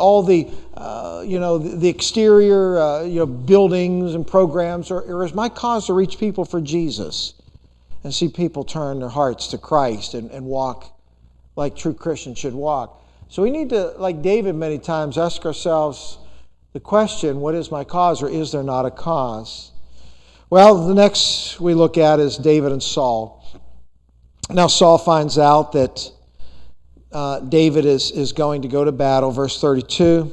exterior, buildings and programs, or is my cause to reach people for Jesus? and see people turn their hearts to Christ and walk like true Christians should walk. So we need to, like David many times, ask ourselves the question, what is my cause, or is there not a cause? Well, the next we look at is David and Saul. Now Saul finds out that David is going to go to battle, verse 32.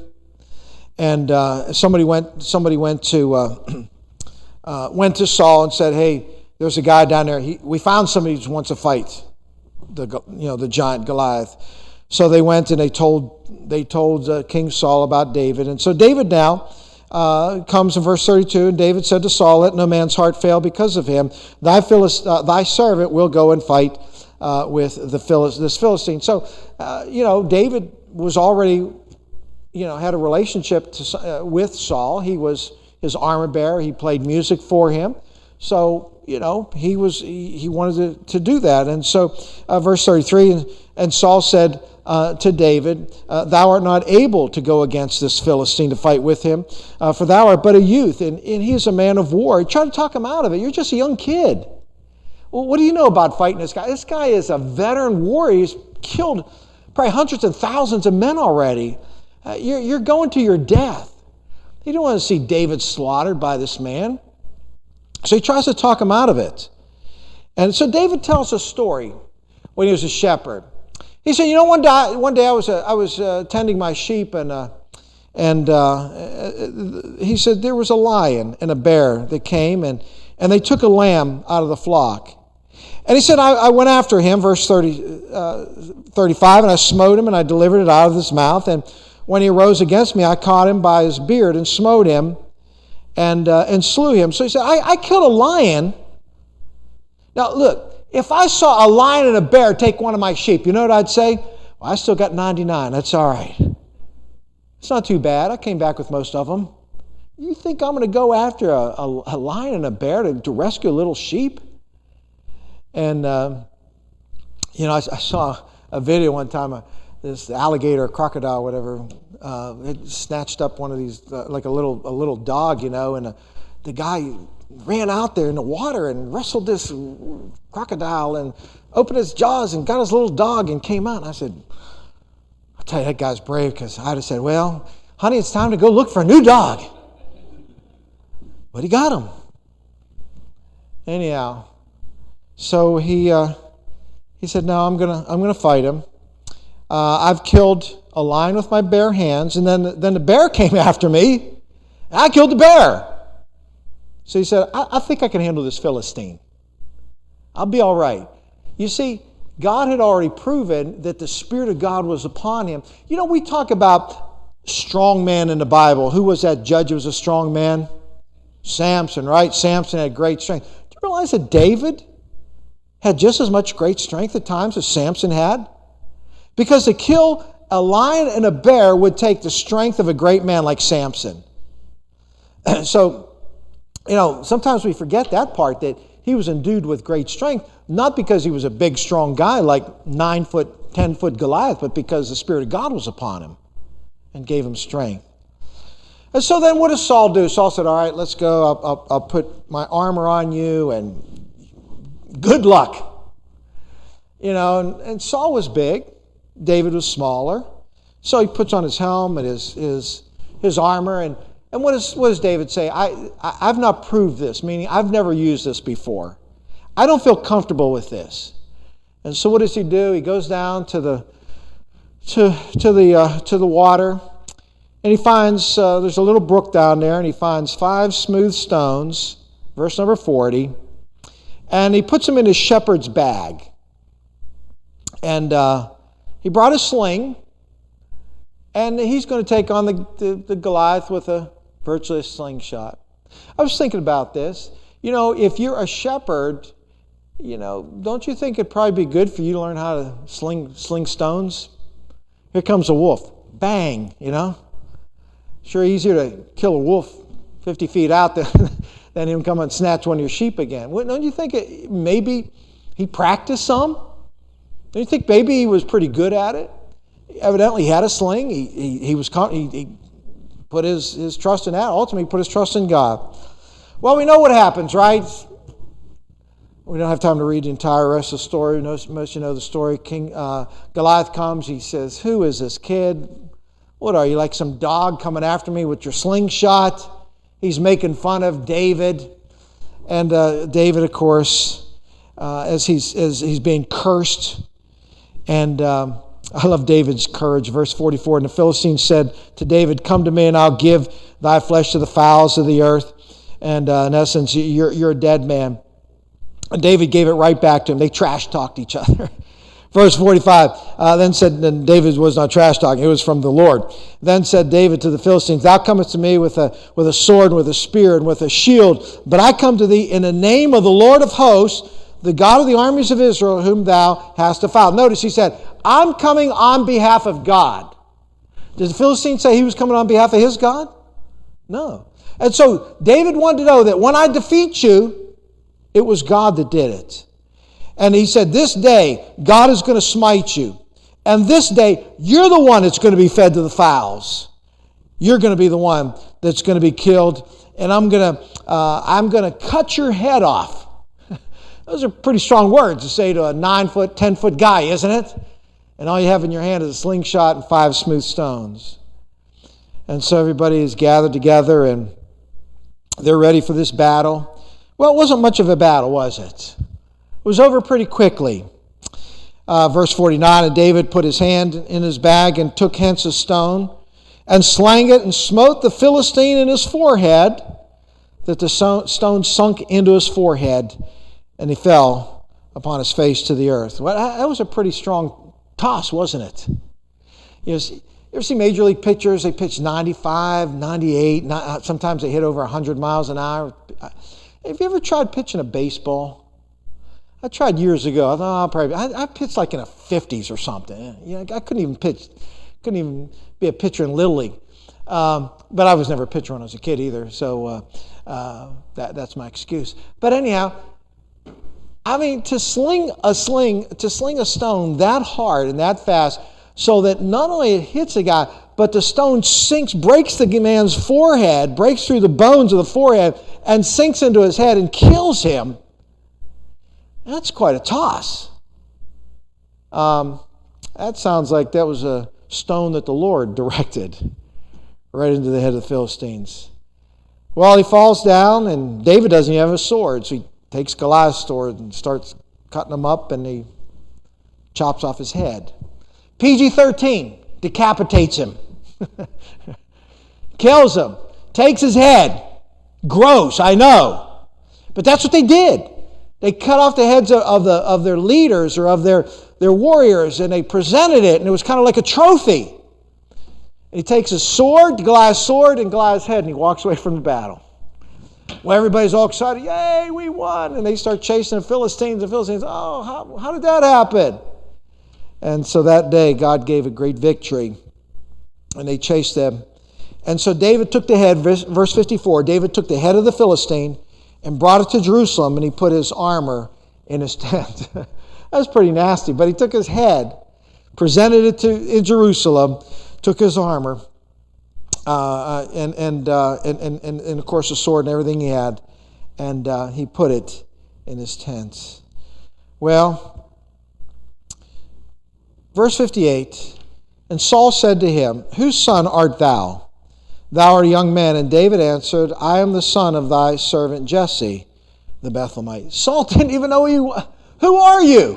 And somebody went to Saul and said, "Hey, there's a guy down there. We found somebody who wants to fight the giant Goliath." So they went and they told King Saul about David. And so David now comes in verse 32, and David said to Saul, "Let no man's heart fail because of him. Thy servant will go and fight with this Philistine." So David was already had a relationship with Saul. He was his armor bearer. He played music for him. So he wanted to do that. And so verse 33, and Saul said to David, "Thou art not able to go against this Philistine to fight with him, for thou art but a youth, and he is a man of war." He tried to talk him out of it. "You're just a young kid. Well, what do you know about fighting this guy? This guy is a veteran warrior. He's killed probably hundreds and thousands of men already. You're going to your death." He didn't want to see David slaughtered by this man. So he tries to talk him out of it. And so David tells a story when he was a shepherd. He said, one day I was tending my sheep, and he said there was a lion and a bear that came, and they took a lamb out of the flock. And he said, I went after him, verse 35, and I smote him, and I delivered it out of his mouth. And when he arose against me, I caught him by his beard and smote him and slew him. So he said, I killed a lion. Now look, if I saw a lion and a bear take one of my sheep, you know what I'd say? "Well, I still got 99. That's all right. It's not too bad. I came back with most of them." You think I'm going to go after a lion and a bear to rescue a little sheep? And, I saw a video one time, this alligator, crocodile, whatever, it snatched up one of these, like a little dog, and the guy ran out there in the water and wrestled this crocodile and opened his jaws and got his little dog and came out. And I said, I'll tell you, that guy's brave, because I'd have said, "Well, honey, it's time to go look for a new dog." But he got him. Anyhow, so he said, "No, I'm gonna fight him. I've killed a lion with my bare hands, and then the bear came after me, and I killed the bear." So he said, I think I can handle this Philistine. I'll be all right." You see, God had already proven that the Spirit of God was upon him. We talk about strong man in the Bible. Who was that judge who was a strong man? Samson, right? Samson had great strength. Do you realize that David had just as much great strength at times as Samson had? Because to kill a lion and a bear would take the strength of a great man like Samson. So, sometimes we forget that part, that he was endued with great strength, not because he was a big, strong guy like 9-foot, 10-foot Goliath, but because the Spirit of God was upon him and gave him strength. And so then what does Saul do? Saul said, "All right, let's go. I'll put my armor on you, and good luck." And Saul was big. David was smaller. So he puts on his helmet, his armor, and what does David say? I've not proved this, meaning I've never used this before. I don't feel comfortable with this. And so what does he do? He goes down to the water, and he finds there's a little brook down there, and he finds 5 smooth stones, verse number 40, and he puts them in his shepherd's bag. And he brought a sling, and he's going to take on the Goliath with a virtually slingshot. I was thinking about this. If you're a shepherd, don't you think it'd probably be good for you to learn how to sling stones? Here comes a wolf. Bang, Sure easier to kill a wolf 50 feet out than him come and snatch one of your sheep again. Don't you think maybe he practiced some? Don't you think maybe he was pretty good at it? Evidently, he had a sling. He put his trust in that. Ultimately, he put his trust in God. Well, we know what happens, right? We don't have time to read the entire rest of the story. Most of you know the story. King Goliath comes. He says, "Who is this kid? What are you, like some dog coming after me with your slingshot?" He's making fun of David. And David, of course, as he's being cursed. And I love David's courage. Verse 44, and the Philistines said to David, "Come to me, and I'll give thy flesh to the fowls of the earth." And in essence, you're a dead man. And David gave it right back to him. They trash-talked each other. Verse 45, then David was not trash-talking. It was from the Lord. Then said David to the Philistines, "Thou comest to me with a sword, and with a spear, and with a shield. But I come to thee in the name of the Lord of hosts, the God of the armies of Israel, whom thou hast defiled." Notice he said, "I'm coming on behalf of God." Did the Philistines say he was coming on behalf of his God? No. And so David wanted to know that when I defeat you, it was God that did it. And he said, this day, God is going to smite you. And this day, you're the one that's going to be fed to the fowls. You're going to be the one that's going to be killed. And I'm going to cut your head off. Those are pretty strong words to say to a 9-foot, 10-foot guy, isn't it? And all you have in your hand is a slingshot and 5 smooth stones. And so everybody is gathered together and they're ready for this battle. Well, it wasn't much of a battle, was it? It was over pretty quickly. Verse 49, and David put his hand in his bag and took hence a stone and slang it and smote the Philistine in his forehead, that the stone sunk into his forehead, and he fell upon his face to the earth. Well, that was a pretty strong toss, wasn't it? You ever see Major League pitchers? They pitch 95, 98, sometimes they hit over 100 miles an hour. Have you ever tried pitching a baseball? I tried years ago. I thought, I pitched like in the 50s or something. I couldn't even be a pitcher in Little League. But I was never a pitcher when I was a kid either, so that's my excuse. But anyhow, I mean, to sling a stone that hard and that fast, so that not only it hits a guy, but the stone breaks the man's forehead, breaks through the bones of the forehead, and sinks into his head and kills him. That's quite a toss. That sounds like that was a stone that the Lord directed right into the head of the Philistines. Well, he falls down, and David doesn't even have a sword, so he takes Goliath's sword and starts cutting him up, and he chops off his head. PG-13, decapitates him. Kills him. Takes his head. Gross, I know. But that's what they did. They cut off the heads of their leaders or of their warriors, and they presented it, and it was kind of like a trophy. And he takes his sword, Goliath's sword, and Goliath's head, and he walks away from the battle. Well, everybody's all excited. Yay, we won. And they start chasing the Philistines. The Philistines, oh, how did that happen? And so that day, God gave a great victory, and they chased them. And so David took the head, verse 54, David took the head of the Philistine and brought it to Jerusalem, and he put his armor in his tent. That was pretty nasty, but he took his head, presented it in Jerusalem, took his armor, and of course the sword and everything he had, and he put it in his tent. Well, verse 58, and Saul said to him, "Whose son art thou? Thou art a young man." And David answered, "I am the son of thy servant Jesse, the Bethlehemite." Saul didn't even know who are you?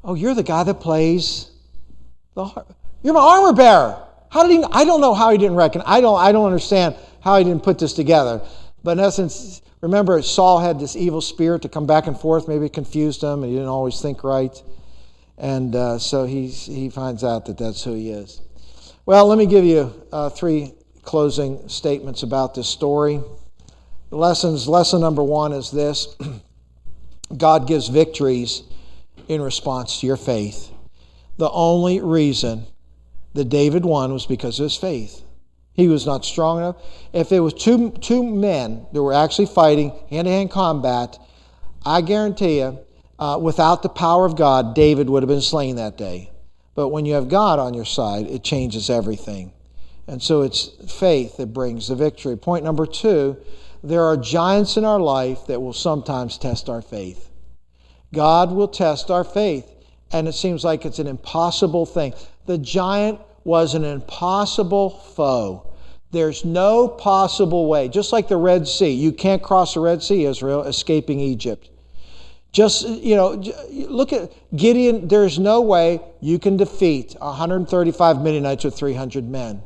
"Oh, you're the guy that plays the harp. You're my armor bearer." How did he? I don't know how he didn't reckon. I don't understand how he didn't put this together. But in essence, remember, Saul had this evil spirit to come back and forth. Maybe it confused him, and he didn't always think right. And so he finds out that that's who he is. Well, let me give you 3 closing statements about this story. Lesson number 1 is this: God gives victories in response to your faith. The only reason that David won was because of his faith. He was not strong enough. If it was two men that were actually fighting hand-to-hand combat, I guarantee you, without the power of God, David would have been slain that day. But when you have God on your side, it changes everything. And so it's faith that brings the victory. Point number 2, there are giants in our life that will sometimes test our faith. God will test our faith, and it seems like it's an impossible thing. The giant was an impossible foe. There's no possible way. Just like the Red Sea. You can't cross the Red Sea, Israel, escaping Egypt. Just, look at Gideon. There's no way you can defeat 135 Midianites with 300 men.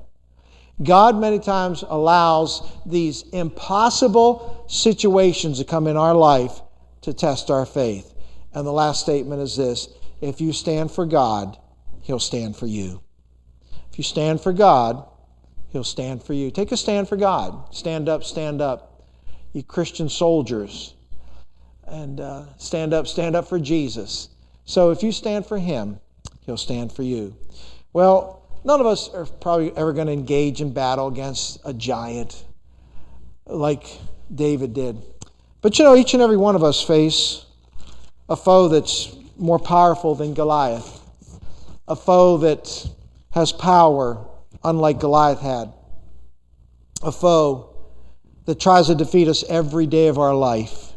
God many times allows these impossible situations to come in our life to test our faith. And the last statement is this: if you stand for God, He'll stand for you. If you stand for God, He'll stand for you. Take a stand for God. Stand up, you Christian soldiers. And stand up for Jesus. So if you stand for Him, He'll stand for you. Well, none of us are probably ever going to engage in battle against a giant like David did. But each and every one of us face a foe that's more powerful than Goliath. A foe that has power unlike Goliath had. A foe that tries to defeat us every day of our life.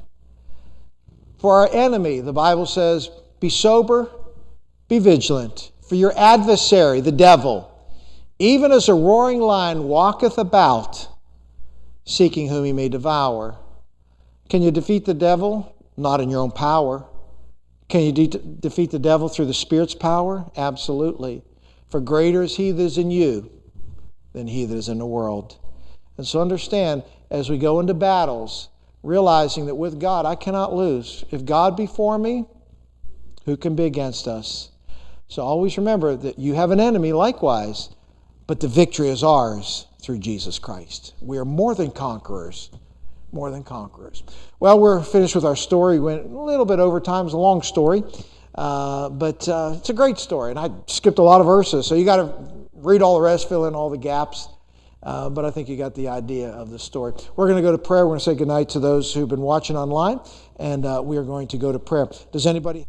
For our enemy, the Bible says, be sober, be vigilant. For your adversary, the devil, even as a roaring lion walketh about, seeking whom he may devour. Can you defeat the devil? Not in your own power. Can you defeat the devil through the Spirit's power? Absolutely. For greater is He that is in you than he that is in the world. And so understand, as we go into battles, realizing that with God, I cannot lose. If God be for me, who can be against us? So always remember that you have an enemy likewise, but the victory is ours through Jesus Christ. We are more than conquerors. More than conquerors. Well, we're finished with our story. We went a little bit over time. It's a long story, but it's a great story. And I skipped a lot of verses, so you got to read all the rest, fill in all the gaps. But I think you got the idea of the story. We're going to go to prayer. We're going to say goodnight to those who've been watching online, and we are going to go to prayer. Does anybody...